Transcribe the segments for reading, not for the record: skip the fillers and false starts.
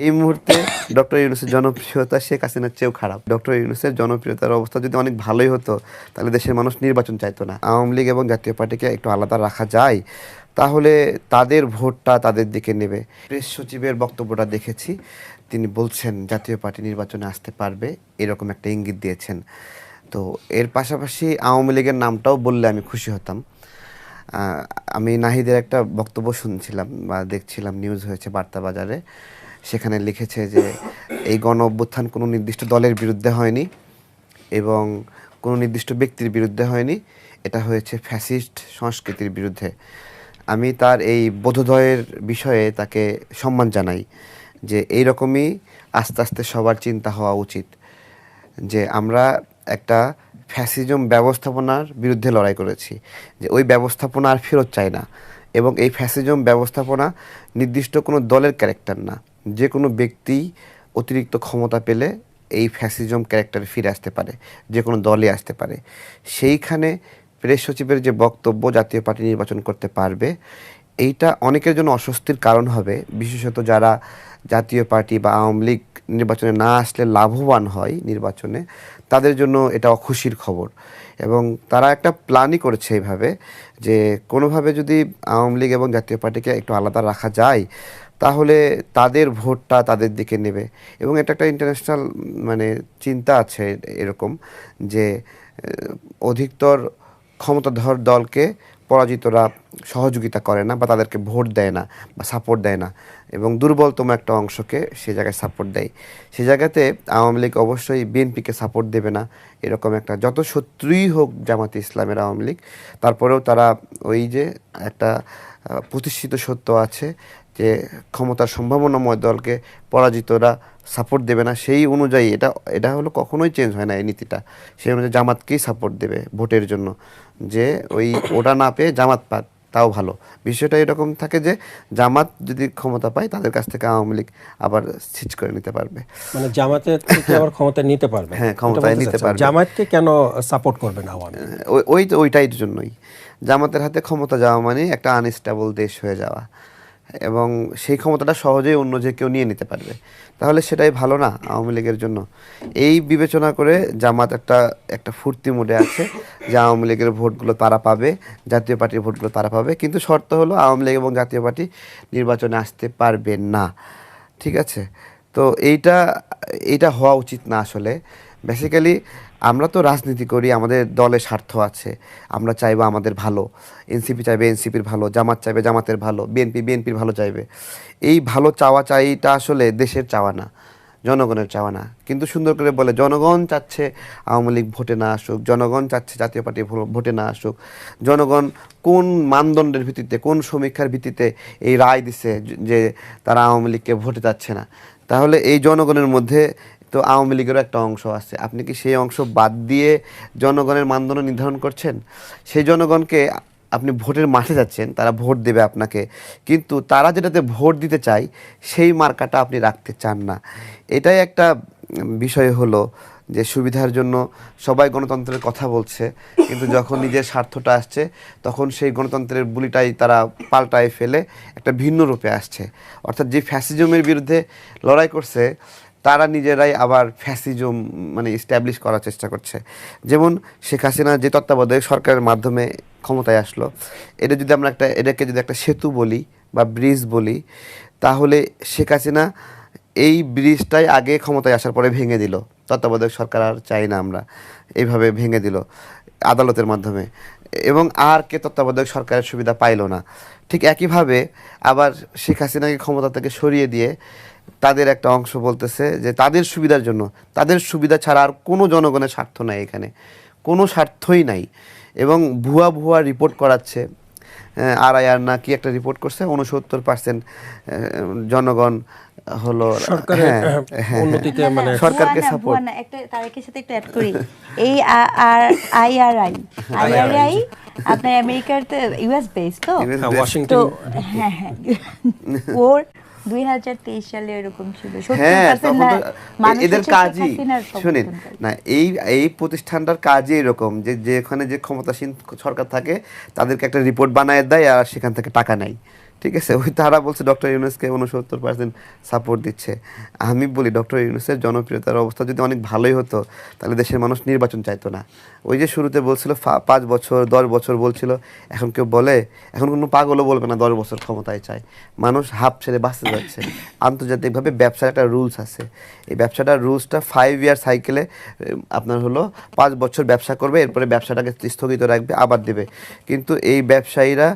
এই মুহূর্তে ডক্টর ইউনূসের জনপ্রিয়তা শেখ হাসিনার চেয়েও খারাপ। ডক্টর ইউনূসের জনপ্রিয়তার অবস্থা যদি অনেক ভালোই হতো তাহলে দেশের মানুষ নির্বাচন চাইতো না। আওয়ামী লীগ এবং জাতীয় পার্টিকে একটু আলাদা রাখা যায়, তাহলে তাদের ভোটটা তাদের দিকে নেবে। প্রেস সচিবের বক্তব্যটা দেখেছি, তিনি বলছেন জাতীয় পার্টি নির্বাচনে আসতে পারবে, এরকম একটা ইঙ্গিত দিয়েছেন। তো এর পাশাপাশি আওয়ামী লীগের নামটাও বললে আমি খুশি হতাম। আমি নাহিদের একটা বক্তব্য শুনছিলাম বা দেখছিলাম, নিউজ হয়েছে বার্তা বাজারে। সেখানে লিখেছে যে এই গণ অভ্যুত্থান কোনো নির্দিষ্ট দলের বিরুদ্ধে হয়নি এবং কোনো নির্দিষ্ট ব্যক্তির বিরুদ্ধে হয়নি, এটা হয়েছে ফ্যাসিস্ট সংস্কৃতির বিরুদ্ধে। আমি তার এই বোধোদয়ের বিষয়ে তাকে সম্মান জানাই যে এই রকমই আস্তে আস্তে সবার চিন্তা হওয়া উচিত, যে আমরা একটা ফ্যাসিজম ব্যবস্থাপনার বিরুদ্ধে লড়াই করেছি, যে ওই ব্যবস্থাপনা আর ফেরত চাই না। এবং এই ফ্যাসিজম ব্যবস্থাপনা নির্দিষ্ট কোনো দলের ক্যারেক্টার না, যে কোনো ব্যক্তি অতিরিক্ত ক্ষমতা পেলে এই ফ্যাসিজম ক্যারেক্টারে ফিরে আসতে পারে, যে কোনো দলে আসতে পারে। সেইখানে প্রেস সচিবের যে বক্তব্য জাতীয় পার্টি নির্বাচন করতে পারবে, এইটা অনেকের জন্য অস্বস্তির কারণ হবে, বিশেষত যারা জাতীয় পার্টি বা আওয়ামী লীগ নির্বাচনে না আসলে লাভবান হয় নির্বাচনে, তাদের জন্য এটা অখুশির খবর। এবং তারা একটা প্ল্যানই করেছে এইভাবে, যে কোনোভাবে যদি আওয়ামী লীগ এবং জাতীয় পার্টিকে একটু আলাদা রাখা যায় তাহলে তাদের ভোটটা তাদের দিকে নেবে। এবং এটা একটা ইন্টারন্যাশনাল মানে চিন্তা আছে এরকম, যে অধিকতর ক্ষমতাধর দলকে পরাজিতরা সহযোগিতা করে না বা তাদেরকে ভোট দেয় না বা সাপোর্ট দেয় না, এবং দুর্বলতম একটা অংশকে সে জায়গায় সাপোর্ট দেয়। সে জায়গাতে আওয়ামী লীগ অবশ্যই বিএনপিকে সাপোর্ট দেবে না, এরকম একটা, যত শত্রুই হোক জামাতে ইসলামের আওয়ামী লীগ, তারপরেও তারা ওই যে একটা প্রতিষ্ঠিত সত্য আছে যে ক্ষমতার সম্ভাবনাময় দলকে পরাজিতরা সাপোর্ট দেবে না। সেই অনুযায়ী এটা এটা হলো কখনোই চেঞ্জ হয় না এই নীতিটা। সেই অনুযায়ী জামাতকেই সাপোর্ট দেবে ভোটের জন্য, যে ওই ওটা না পেয়ে জামাত পাক তাও ভালো। বিষয়টা এরকম থাকে যে জামাত যদি ক্ষমতা পায় তাদের কাছ থেকে আওয়ামী লীগ আবার সিজ করে নিতে পারবে, মানে জামাতের থেকে আবার ক্ষমতা নিতে পারবে। হ্যাঁ, ক্ষমতায় নিতে পারবে। জামাতকে কেন সাপোর্ট করবে না আওয়ামী লীগ? ওইটাই জন্যই জামাতের হাতে ক্ষমতা যাওয়া মানে একটা আনস্টেবল দেশ হয়ে যাওয়া, এবং সেই ক্ষমতাটা সহজেই অন্য যে কেউ নিয়ে নিতে পারবে। তাহলে সেটাই ভালো না আওয়ামী লীগের জন্য। এই বিবেচনা করে জামাত একটা একটা ফুর্তি মোডে আছে যে আওয়ামী লীগের ভোটগুলো তারা পাবে, জাতীয় পার্টির ভোটগুলো তারা পাবে, কিন্তু শর্ত হলো আওয়ামী লীগ এবং জাতীয় পার্টি নির্বাচনে আসতে পারবে না। ঠিক আছে? তো এইটা এইটা হওয়া উচিত না আসলে। বেসিক্যালি আমরা তো রাজনীতি করি, আমাদের দলের স্বার্থ আছে, আমরা চাইবো আমাদের ভালো, এনসিপি চাইবে এনসিপির ভালো, জামাত চাইবে জামাতের ভালো, বিএনপি বিএনপির ভালো চাইবে। এই ভালো চাওয়া চাইটা আসলে দেশের চাওয়া না, জনগণের চাওয়া না। কিন্তু সুন্দর করে বলে জনগণ চাচ্ছে আওয়ামী লীগ ভোটে না আসুক, জনগণ চাচ্ছে জাতীয় পার্টি ভোটে না আসুক। জনগণ কোন মানদণ্ডের ভিত্তিতে, কোন সমীক্ষার ভিত্তিতে এই রায় দিছে যে তারা আওয়ামী লীগকে ভোটে যাচ্ছে না? তাহলে এই জনগণের মধ্যে তো আওয়ামী লীগেরও একটা অংশ আছে। আপনি কি সেই অংশ বাদ দিয়ে জনগণের মানদণ্ড নির্ধারণ করছেন? সেই জনগণকে আপনি ভোটের মাঠে যাচ্ছেন, তারা ভোট দেবে আপনাকে, কিন্তু তারা যেটাতে ভোট দিতে চায় সেই মার্কাটা আপনি রাখতে চান না। এটাই একটা বিষয় হলো যে সুবিধার জন্য সবাই গণতন্ত্রের কথা বলছে, কিন্তু যখন নিজের স্বার্থটা আসছে তখন সেই গণতন্ত্রের বুলিটাই তারা পাল্টায় ফেলে একটা ভিন্ন রূপে আসছে। অর্থাৎ যে ফ্যাসিজমের বিরুদ্ধে লড়াই করছে তারা নিজেরাই আবার ফ্যাসিজম মানে ইস্টাবলিশ করার চেষ্টা করছে। যেমন শেখ হাসিনা যে তত্ত্বাবধায়ক সরকারের মাধ্যমে ক্ষমতায় আসলো, এটাকে যদি একটা সেতু বলি বা ব্রিজ বলি, তাহলে শেখ হাসিনা এই ব্রিজটাই আগে ক্ষমতায় আসার পরে ভেঙে দিল। তত্ত্বাবধায়ক সরকার আর চাই না আমরা, এইভাবে ভেঙে দিল আদালতের মাধ্যমে, এবং আর কে তত্ত্বাবধায়ক সরকারের সুবিধা পাইল না। ঠিক একইভাবে আবার শেখ হাসিনাকে ক্ষমতা থেকে সরিয়ে দিয়ে তাদের একটা অংশ বলতেছে যে তাদের সুবিধার জন্য, তাদের সুবিধা ছাড়া আর কোনো জনগণের স্বার্থ নাই, এখানে কোনো স্বার্থই নাই। এবং ভুয়া ভুয়া রিপোর্ট করাচ্ছে। আর না কি একটা রিপোর্ট করছে 69% জনগণ হলো উন্নতিতে মানে সরকারকে সাপোর্ট। একটা তারিখের সাথে একটু অ্যাড করি, এই আইআরআই আপনার আমেরিকার তো ইউএস বেস তো, ওয়াশিংটন, হ্যাঁ হ্যাঁ, ওর 2023 সালে এরকম ছিল। হ্যাঁ, তখন এদের কাজই শুনেন না, এই প্রতিষ্ঠানটার কাজই এরকম যে যেখানে যে ক্ষমতাসীন সরকার থাকে তাদেরকে একটা রিপোর্ট বানায় দেয় আর সেখান থেকে টাকা নেয়। ঠিক আছে, ওই তারা বলছে ডক্টর ইউনূসকে 69% সাপোর্ট দিচ্ছে। আমি বলি ডক্টর ইউনূসের জনপ্রিয়তার অবস্থা যদি অনেক ভালোই হতো তাহলে দেশের মানুষ নির্বাচন চাইতো না। ওই যে শুরুতে বলছিল 5 বছর 10 বছর বলছিল, এখন কেউ বলে, এখন কোনো পাগলও বলবে না 10 বছর ক্ষমতায় চায়। মানুষ হাফ ছেড়ে বাঁচতে যাচ্ছে। আন্তর্জাতিকভাবে ব্যবসার একটা রুলস আছে, এই ব্যবসাটার রুলসটা 5 ইয়ার সাইকেলে আপনার হলো 5 বছর ব্যবসা করবে, এরপরে ব্যবসাটাকে স্থগিত রাখবে, আবার দেবে। কিন্তু এই ব্যবসায়ীরা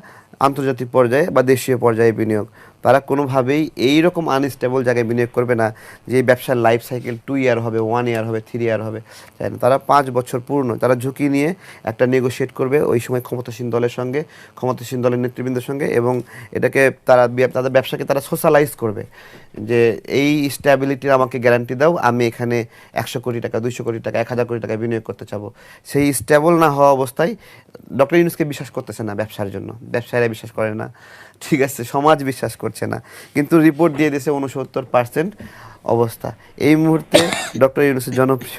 আন্তর্জাতিক পর্যায়ে বা দেশীয় পর্যায়ে বিনিয়োগ, তারা কোনোভাবেই এইরকম আনস্টেবল জায়গায় বিনিয়োগ করবে না যে এই ব্যবসার লাইফ সাইকেল 2 ইয়ার হবে, 1 ইয়ার হবে, 3 ইয়ার হবে, তাই না। তারা 5 বছর পূর্ণ তারা ঝুঁকি নিয়ে একটা নেগোশিয়েট করবে ওই সময় ক্ষমতাসীন দলের সঙ্গে, ক্ষমতাসীন দলের নেতৃবৃন্দের সঙ্গে, এবং এটাকে তারা তাদের ব্যবসাকে তারা সোশ্যালাইজ করবে যে এই স্ট্যাবিলিটির আমাকে গ্যারান্টি দাও, আমি এখানে 100 কোটি টাকা, 200 কোটি টাকা, 1000 কোটি টাকা বিনিয়োগ করতে চাবো। সেই স্টেবল না হওয়া অবস্থায় ডক্টর ইউনূসকে বিশ্বাস করতেছে না ব্যবসার জন্য, ব্যবসায়ীরা বিশ্বাস করে না, ঠিক আছে, সমাজ বিশ্বাস করছে না, কিন্তু রিপোর্ট দিয়ে দিয়েছে 69% অবস্থা। এই মুহূর্তে ডক্টর ইউনূসের জনপ্রিয়